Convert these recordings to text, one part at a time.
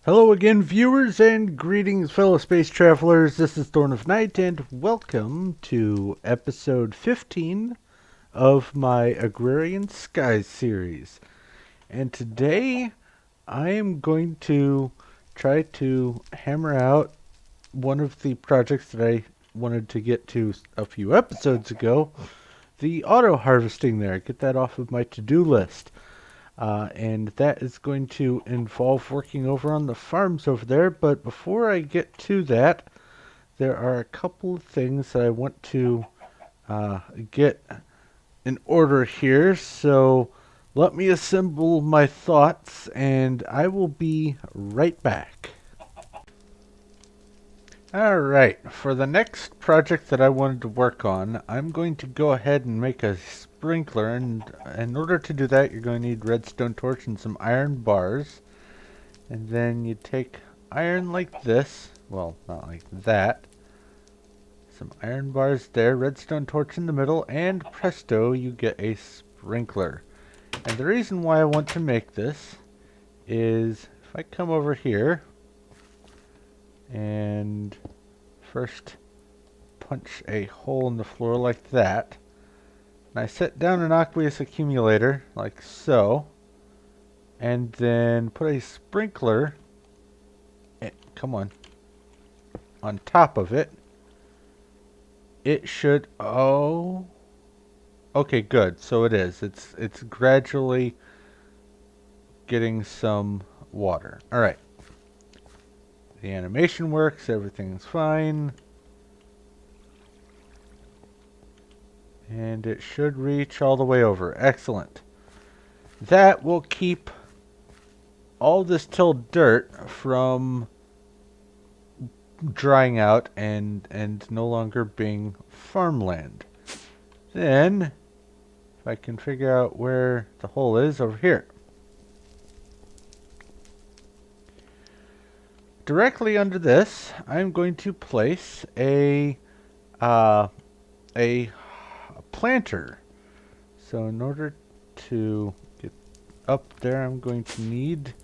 Hello again, viewers, and greetings, fellow space travelers. This is Thorn of Night, and welcome to episode 15 of my Agrarian Skies series. And today, I am going to try to hammer out one of the projects that I wanted to get to a few episodes ago, the auto harvesting there. Get that off of my to-do list. And that is going to involve working over on the farms over there. But before I get to that, there are a couple of things that I want to get in order here. So let me assemble my thoughts, and I will be right back. Alright, for the next project that I wanted to work on, I'm going to go ahead and make a sprinkler, and in order to do that you're going to need redstone torch and some iron bars. And then you take iron like this, well, not like that. Some iron bars there, redstone torch in the middle, and presto, you get a sprinkler. And the reason why I want to make this is if I come over here and first punch a hole in the floor like that, and I set down an aqueous accumulator like so, and then put a sprinkler, come on top of it. It should, oh, okay, good. So it is. It's gradually getting some water. All right. The animation works. Everything's fine. And it should reach all the way over. Excellent. That will keep all this tilled dirt from drying out and no longer being farmland. Then, if I can figure out where the hole is, over here. Directly under this, I'm going to place a planter. So in order to get up there, I'm going to need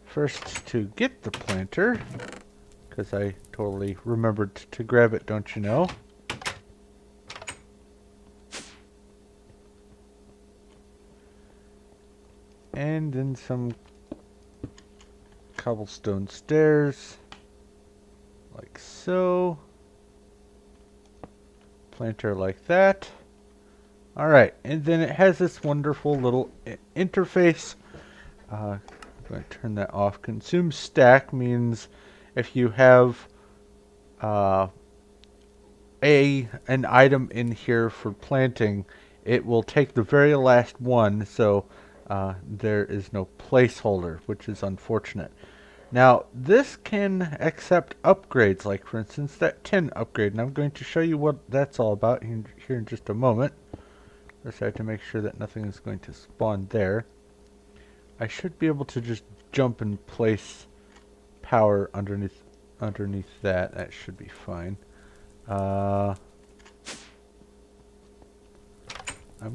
first to get the planter, because I totally remembered to grab it, don't you know? And then some cobblestone stairs, like so. Planter like that. Alright, and then it has this wonderful little interface. I'm going to turn that off. Consume stack means if you have an item in here for planting, it will take the very last one, so there is no placeholder, which is unfortunate. Now, this can accept upgrades, like for instance that tin upgrade, and I'm going to show you what that's all about here in just a moment. Just have to make sure that nothing is going to spawn there. I should be able to just jump and place power underneath that. That should be fine. I'm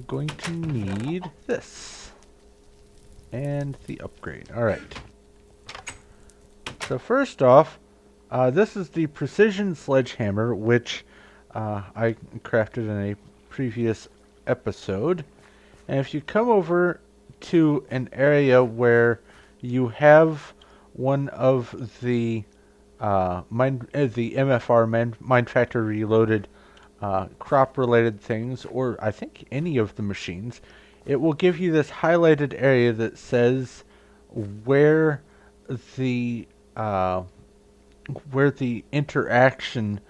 going to need this and the upgrade. Alright. So first off, this is the precision sledgehammer, which I crafted in a previous episode. And if you come over to an area where you have one of the the MFR Mind Factor Reloaded crop-related things, or I think any of the machines, it will give you this highlighted area that says where the interaction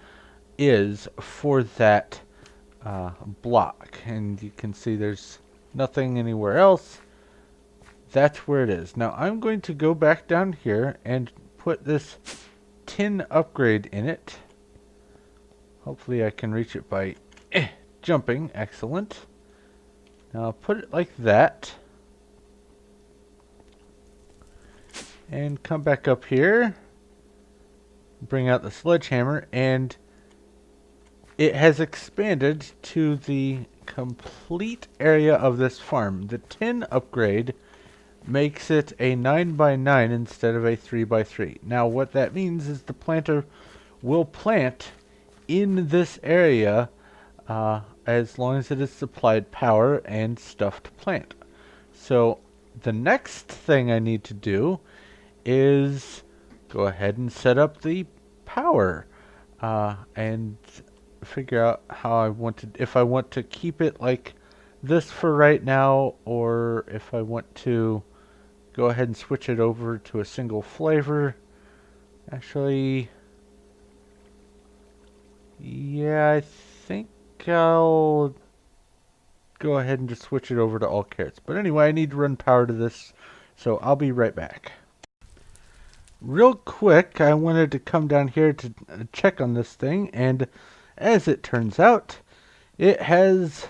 is for that block, and you can see there's nothing anywhere else. That's where it is. Now I'm going to go back down here and put this tin upgrade in it. Hopefully I can reach it by jumping. Excellent. Now I'll put it like that. And come back up here. Bring out the sledgehammer, and it has expanded to the complete area of this farm. The tin upgrade makes it a 9 by 9 instead of a 3 by 3. Now what that means is the planter will plant in this area as long as it is supplied power and stuff to plant. So the next thing I need to do is go ahead and set up the power and figure out how I want to, if I want to keep it like this for right now, or if I want to go ahead and switch it over to a single flavor. Actually, yeah, I think I'll go ahead and just switch it over to all carrots. But anyway, I need to run power to this, so I'll be right back. Real quick, I wanted to come down here to check on this thing, and as it turns out, it has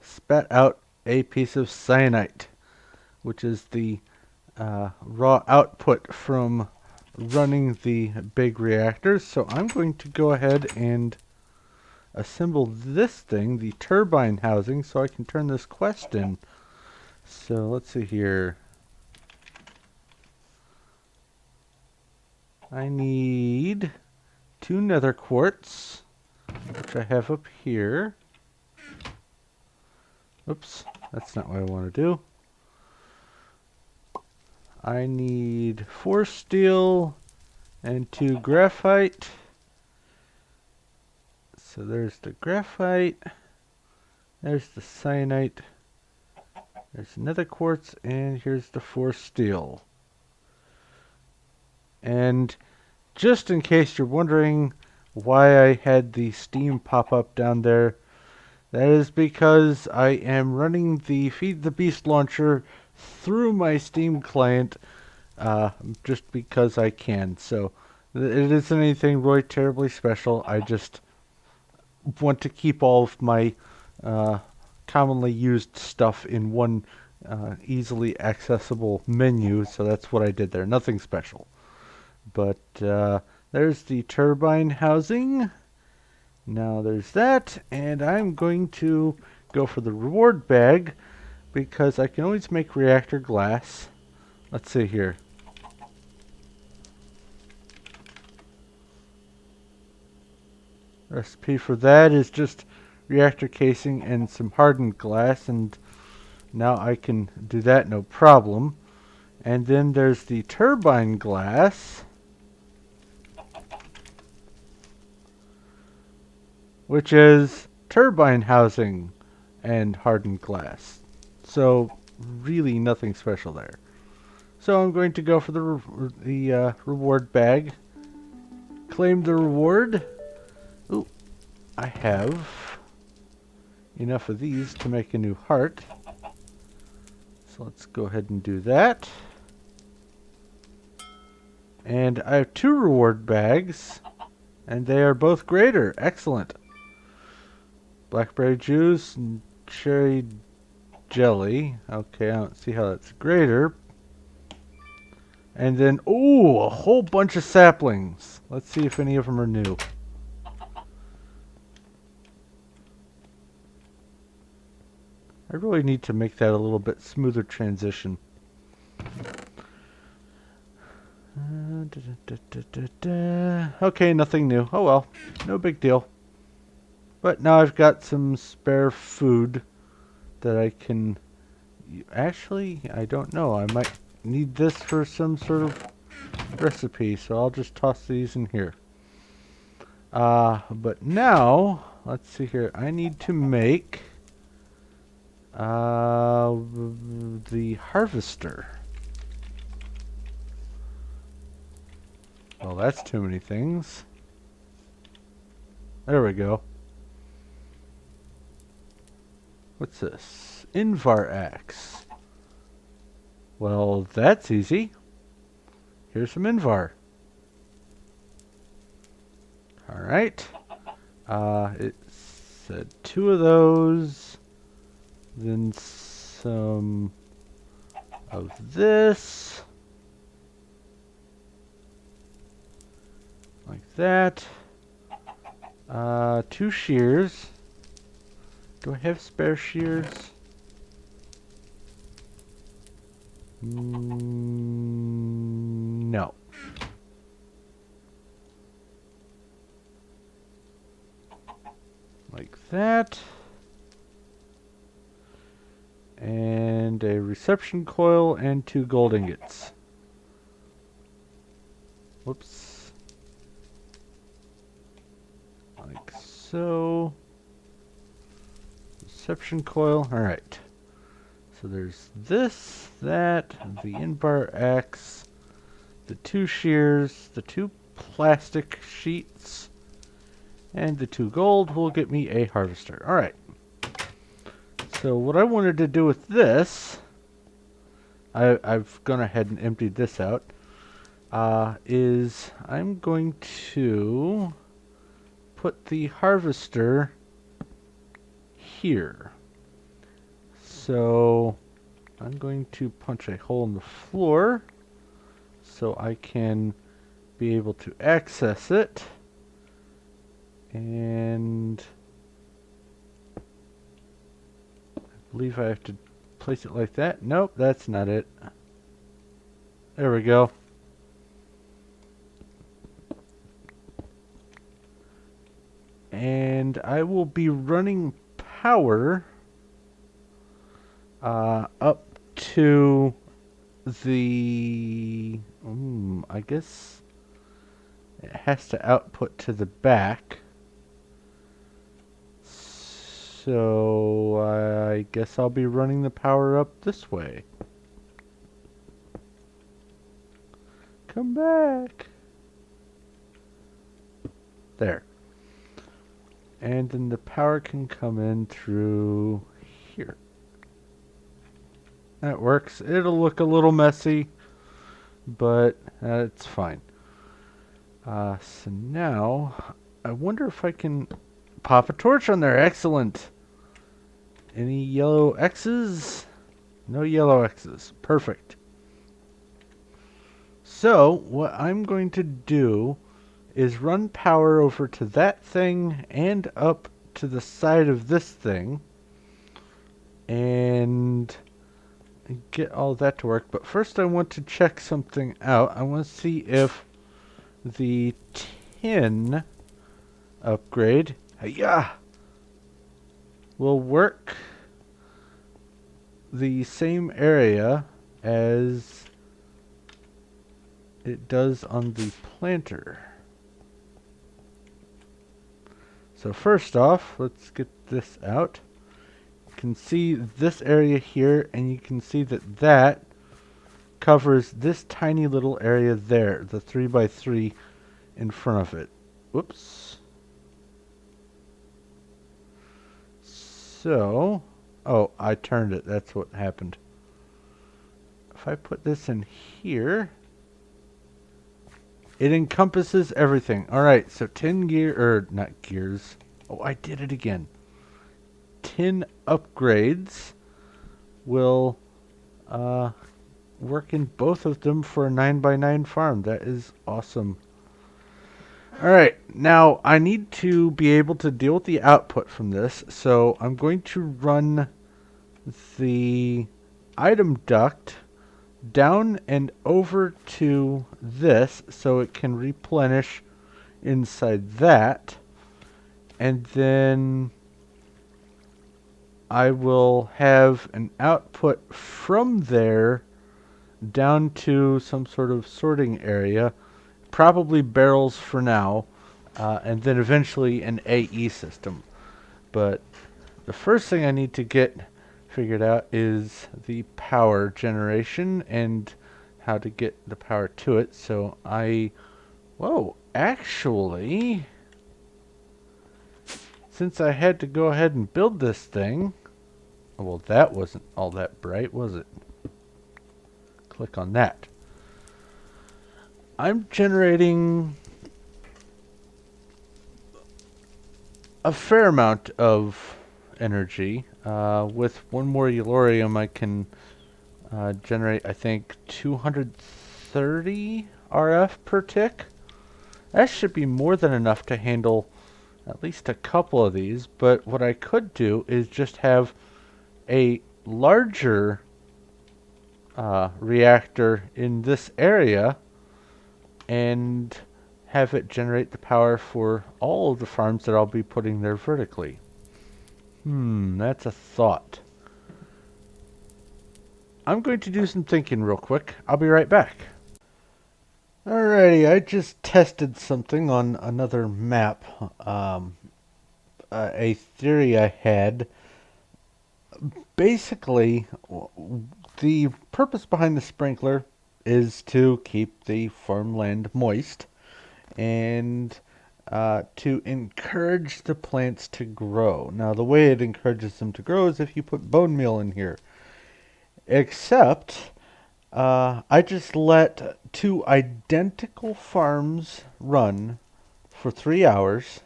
spat out a piece of cyanite, which is the raw output from running the big reactors. So I'm going to go ahead and assemble this thing, the turbine housing, so I can turn this quest in. So let's see here. I need 2 nether quartz, which I have up here. Oops, that's not what I want to do. I need 4 steel and 2 graphite. So there's the graphite, there's the cyanite, there's another quartz, and here's the 4 steel. And just in case you're wondering why I had the Steam pop up down there, that is because I am running the Feed the Beast launcher through my Steam client just because I can. So it isn't anything really terribly special. I just want to keep all of my commonly used stuff in one easily accessible menu, so that's what I did there. Nothing special. But there's the turbine housing. Now there's that, and I'm going to go for the reward bag because I can always make reactor glass. Let's see here. Recipe for that is just reactor casing and some hardened glass, and now I can do that no problem. And then there's the turbine glass, which is turbine housing and hardened glass. So really nothing special there. So I'm going to go for the reward bag. Claim the reward. Ooh, I have enough of these to make a new heart. So let's go ahead and do that. And I have 2 reward bags, and they are both greater. Excellent. Blackberry juice and cherry jelly. Okay, I don't see how that's greater. And then, ooh, a whole bunch of saplings. Let's see if any of them are new. I really need to make that a little bit smoother transition. Okay, nothing new. Oh well, no big deal. But now I've got some spare food that I can... Actually, I don't know. I might need this for some sort of recipe, so I'll just toss these in here. But now, let's see here. I need to make the harvester. Well, that's too many things. There we go. What's this? Invar axe. Well, that's easy. Here's some Invar. Alright. It said 2 of those. Then some of this. Like that. 2 shears. Do I have spare shears? No. Like that. And a reception coil and 2 gold ingots. Whoops. Like so. Reception coil. Alright. So there's this, that, the in-bar axe, the 2 shears, the 2 plastic sheets, and the 2 gold will get me a harvester. Alright. So what I wanted to do with this, I've gone ahead and emptied this out, is I'm going to put the harvester here. So I'm going to punch a hole in the floor so I can be able to access it. And I believe I have to place it like that. Nope, that's not it. There we go. And I will be running power up to the... I guess it has to output to the back. So I guess I'll be running the power up this way. Come back. There. And then the power can come in through here. That works. It'll look a little messy, but it's fine. So now, I wonder if I can pop a torch on there. Excellent. Any yellow X's? No yellow X's. Perfect. So, what I'm going to do is run power over to that thing and up to the side of this thing and get all that to work. But first I want to check something out. I want to see if the tin upgrade will work the same area as it does on the planter. So first off, let's get this out. You can see this area here, and you can see that that covers this tiny little area there, the 3x3 in front of it. Whoops. So, oh, I turned it. That's what happened. If I put this in here, it encompasses everything. Alright, so 10 gear, or not gears. Oh, I did it again. 10 upgrades will work in both of them for a 9x9 farm. That is awesome. Alright, now I need to be able to deal with the output from this, so I'm going to run the item duct down and over to this so it can replenish inside that, and then I will have an output from there down to some sort of sorting area, probably barrels for now, and then eventually an AE system. But the first thing I need to get figured out is the power generation and how to get the power to it. So actually, since I had to go ahead and build this thing, well, that wasn't all that bright, was it? Click on that. I'm generating a fair amount of energy. With one more Eulorium, I can generate, I think, 230 RF per tick. That should be more than enough to handle at least a couple of these, but what I could do is just have a larger reactor in this area and have it generate the power for all of the farms that I'll be putting there vertically. That's a thought. I'm going to do some thinking real quick. I'll be right back. Alrighty, I just tested something on another map. A theory I had. Basically, the purpose behind the sprinkler is to keep the farmland moist and to encourage the plants to grow. Now, the way it encourages them to grow is if you put bone meal in here. Except, I just let two identical farms run for 3 hours.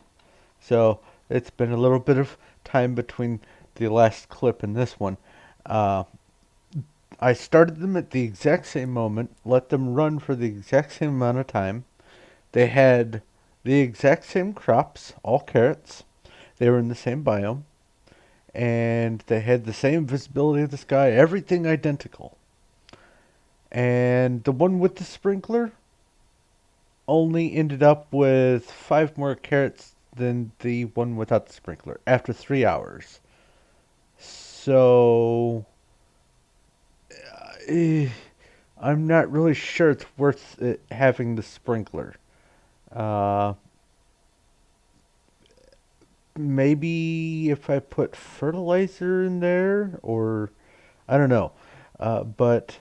So it's been a little bit of time between the last clip and this one. Uh, I started them at the exact same moment, let them run for the exact same amount of time. They had the exact same crops, all carrots. They were in the same biome. And they had the same visibility of the sky, everything identical. And the one with the sprinkler only ended up with 5 more carrots than the one without the sprinkler after 3 hours. So, I'm not really sure it's worth it having the sprinkler. Uh, Maybe if I put fertilizer in there, or I don't know. But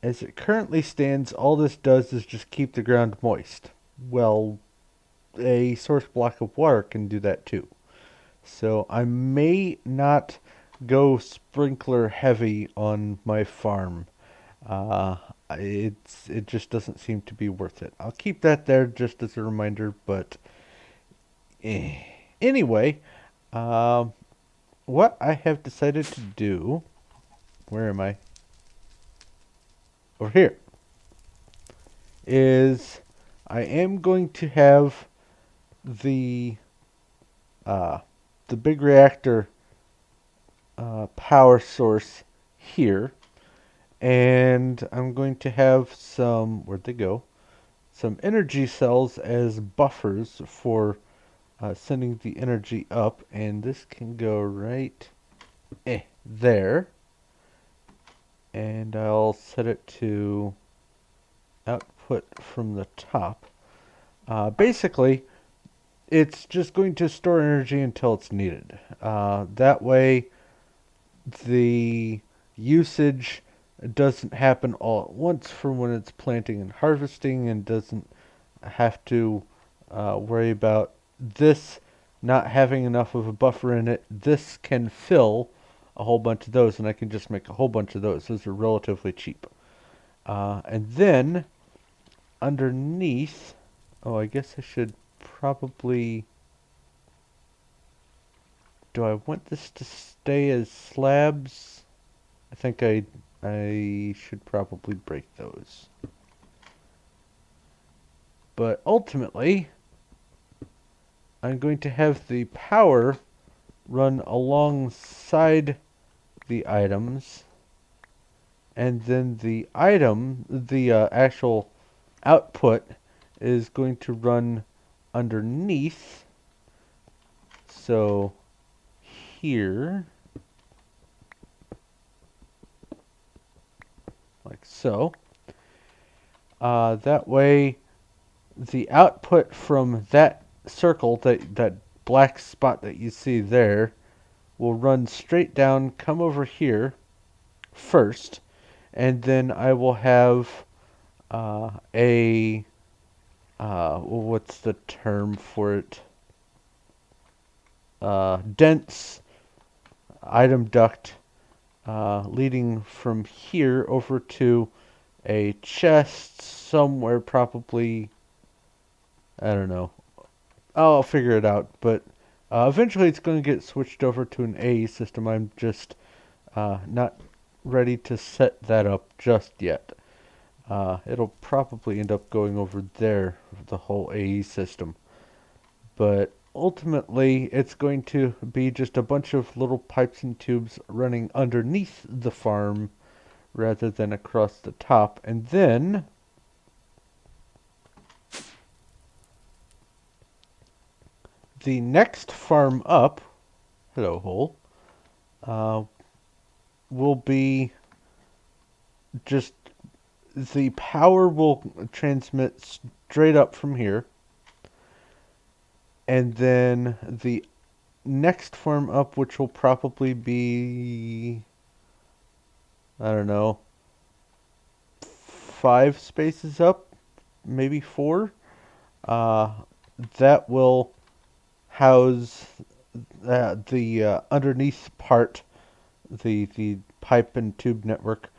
as it currently stands, all this does is just keep the ground moist. Well, a source block of water can do that too. So I may not go sprinkler heavy on my farm. Uh, it just doesn't seem to be worth it. I'll keep that there just as a reminder, but anyway, um, what I have decided to do, where am I? Over here, is I am going to have the uh, the big reactor power source here, and I'm going to have some, where'd they go? Some energy cells as buffers for sending the energy up, and this can go right there, and I'll set it to output from the top. Basically, it's just going to store energy until it's needed. That way, the usage doesn't happen all at once for when it's planting and harvesting, and doesn't have to worry about this not having enough of a buffer in it. This can fill a whole bunch of those, and I can just make a whole bunch of those. Those are relatively cheap. And then underneath, oh, I guess I should probably, do I want this to stay as slabs? I think I should probably break those. But ultimately, I'm going to have the power run alongside the items, and then the actual output is going to run underneath. So here, like so. That way, the output from that circle, that black spot that you see there, will run straight down, come over here first, and then I will have what's the term for it? Dense item duct leading from here over to a chest somewhere, probably, I don't know. I'll figure it out, but eventually it's going to get switched over to an AE system. I'm just not ready to set that up just yet. It'll probably end up going over there, the whole AE system. But ultimately, it's going to be just a bunch of little pipes and tubes running underneath the farm, rather than across the top. And then the next farm up, hello hole, uh, will be just the power will transmit straight up from here. And then the next farm up, which will probably be, I don't know, 5 spaces up, maybe 4, uh, that will house the underneath part, the pipe and tube network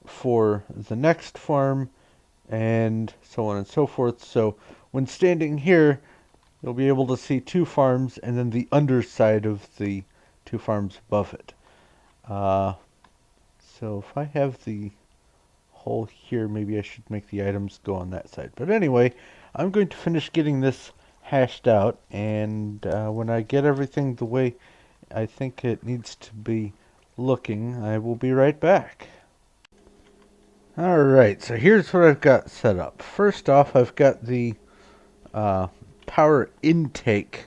for the next farm, and so on and so forth. So when standing here, you'll be able to see 2 farms and then the underside of the 2 farms above it. So if I have the hole here, maybe I should make the items go on that side. But anyway, I'm going to finish getting this hashed out, and when I get everything the way I think it needs to be looking, I will be right back. Alright, so here's what I've got set up. First off, I've got the power intake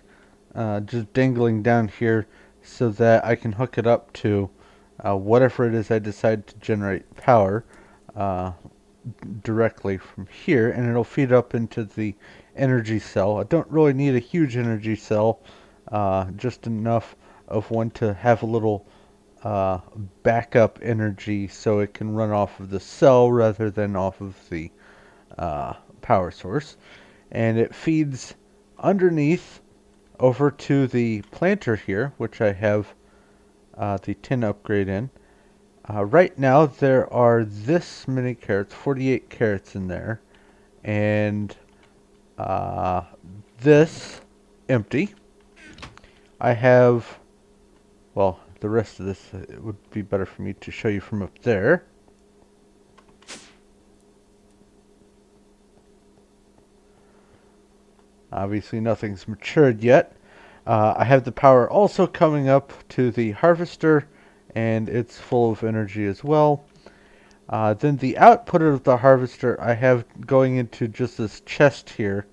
just dangling down here so that I can hook it up to whatever it is I decide to generate power directly from here, and it'll feed up into the energy cell. I don't really need a huge energy cell, just enough of one to have a little backup energy so it can run off of the cell rather than off of the power source. And it feeds underneath over to the planter here, which I have the tin upgrade in. Right now there are this many carrots, 48 carrots in there, and this empty. I have, well, the rest of this, it would be better for me to show you from up there. Obviously nothing's matured yet. I have the power also coming up to the harvester, and it's full of energy as well. Then the output of the harvester I have going into just this chest here.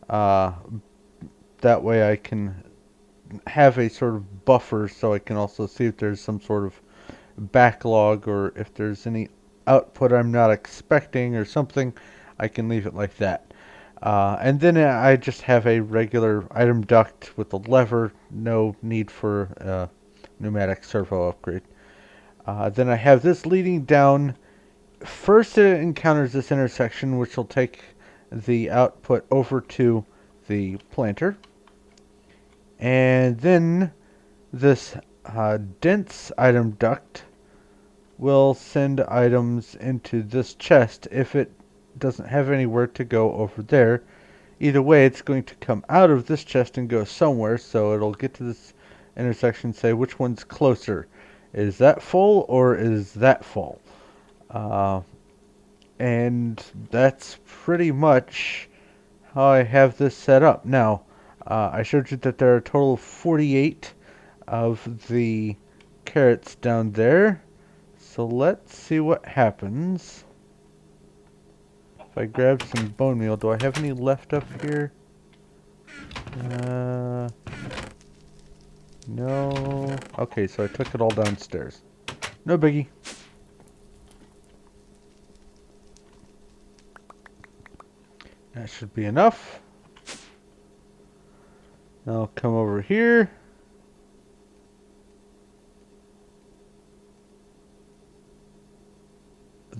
That way I can have a sort of buffer so I can also see if there's some sort of backlog or if there's any output I'm not expecting or something, I can leave it like that. And then I just have a regular item duct with a lever, no need for a pneumatic servo upgrade. Then I have this leading down. First it encounters this intersection, which will take the output over to the planter. And then this dense item duct will send items into this chest if it doesn't have anywhere to go over there. Either way, it's going to come out of this chest and go somewhere, so it'll get to this intersection and say which one's closer. Is that full or is that full? And that's pretty much how I have this set up. Now, I showed you that there are a total of 48 of the carrots down there. So let's see what happens. If I grab some bone meal, do I have any left up here? No. Okay, so I took it all downstairs. No biggie. That should be enough. Now I'll come over here.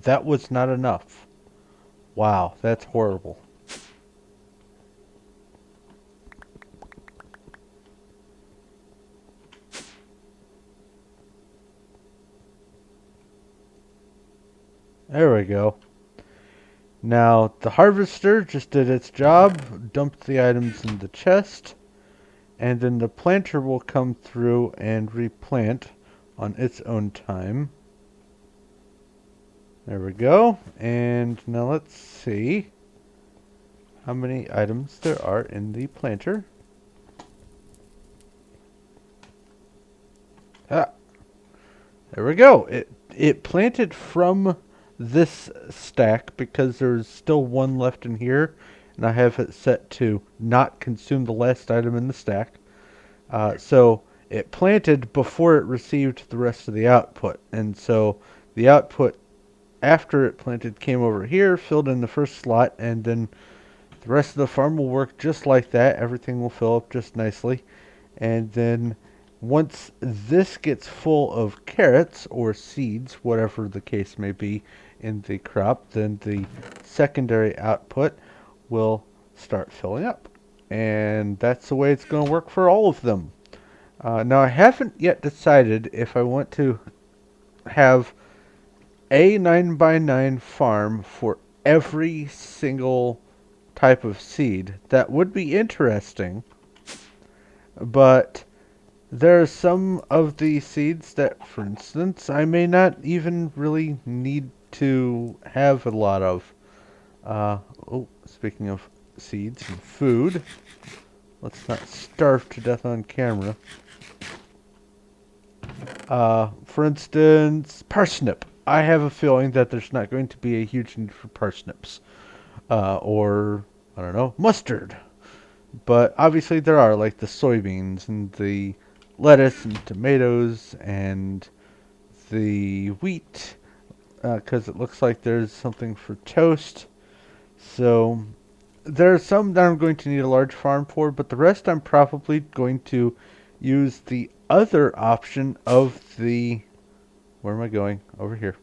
That was not enough. Wow, that's horrible. There we go. Now, the harvester just did its job, dumped the items in the chest, and then the planter will come through and replant on its own time. There we go. And now let's see how many items there are in the planter. There we go. It planted from this stack because there's still one left in here, and I have it set to not consume the last item in the stack. So it planted before it received the rest of the output, and so the output after it planted came over here, filled in the first slot, and then the rest of the farm will work just like that. Everything will fill up just nicely. And then once this gets full of carrots or seeds, whatever the case may be in the crop, then the secondary output will start filling up. And that's the way it's going to work for all of them. Now, I haven't yet decided if I want to have a 9x9 farm for every single type of seed. That would be interesting, but there are some of the seeds that, for instance, I may not even really need to have a lot of. Speaking of seeds and food, let's not starve to death on camera. For instance, parsnip. I have a feeling that there's not going to be a huge need for parsnips. Or, I don't know, mustard. But obviously there are, like the soybeans and the lettuce and tomatoes and the wheat, because it looks like there's something for toast. So there are some that I'm going to need a large farm for, but the rest I'm probably going to use the other option of the, where am I going? Over here.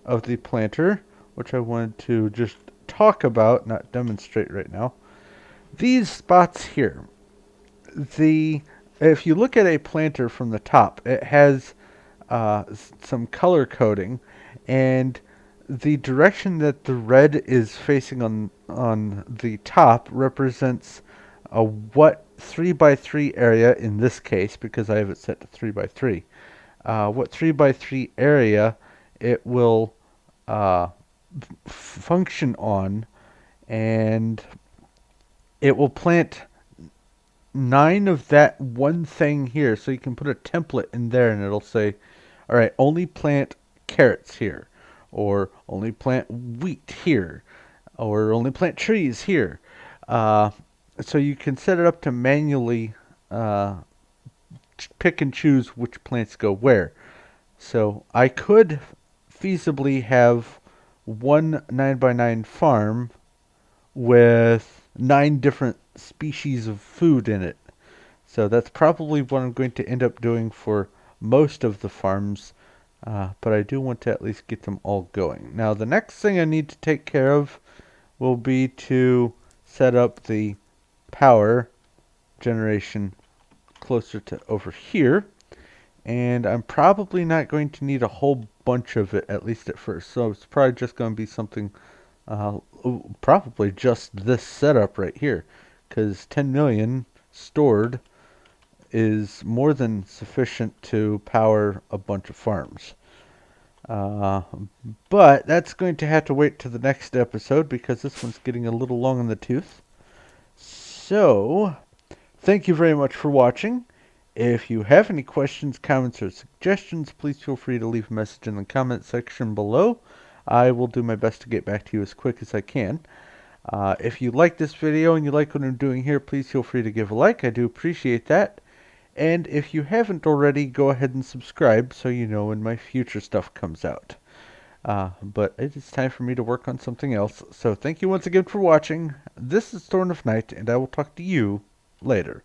Of the planter, which I wanted to just talk about, not demonstrate right now. These spots here, if you look at a planter from the top, it has some color coding, and the direction that the red is facing on the top represents what 3x3 area in this case, because I have it set to 3x3. What 3x3 area it will function on, and it will plant 9 of that one thing here. So you can put a template in there and it'll say, all right, only plant carrots here, or only plant wheat here, or only plant trees here. So you can set it up to manually pick and choose which plants go where. So I could feasibly have one 9x9 farm with 9 different species of food in it. So that's probably what I'm going to end up doing for most of the farms, but I do want to at least get them all going. Now the next thing I need to take care of will be to set up the power generation closer to over here, and I'm probably not going to need a whole bunch of it, at least at first. So it's probably just going to be something, probably just this setup right here, because 10 million stored is more than sufficient to power a bunch of farms. But that's going to have to wait to the next episode because this one's getting a little long in the tooth. So, thank you very much for watching. If you have any questions, comments, or suggestions, please feel free to leave a message in the comment section below. I will do my best to get back to you as quick as I can. If you like this video and you like what I'm doing here, please feel free to give a like. I do appreciate that. And if you haven't already, go ahead and subscribe so you know when my future stuff comes out. But it is time for me to work on something else. So thank you once again for watching. This is Thorn of Night, and I will talk to you later.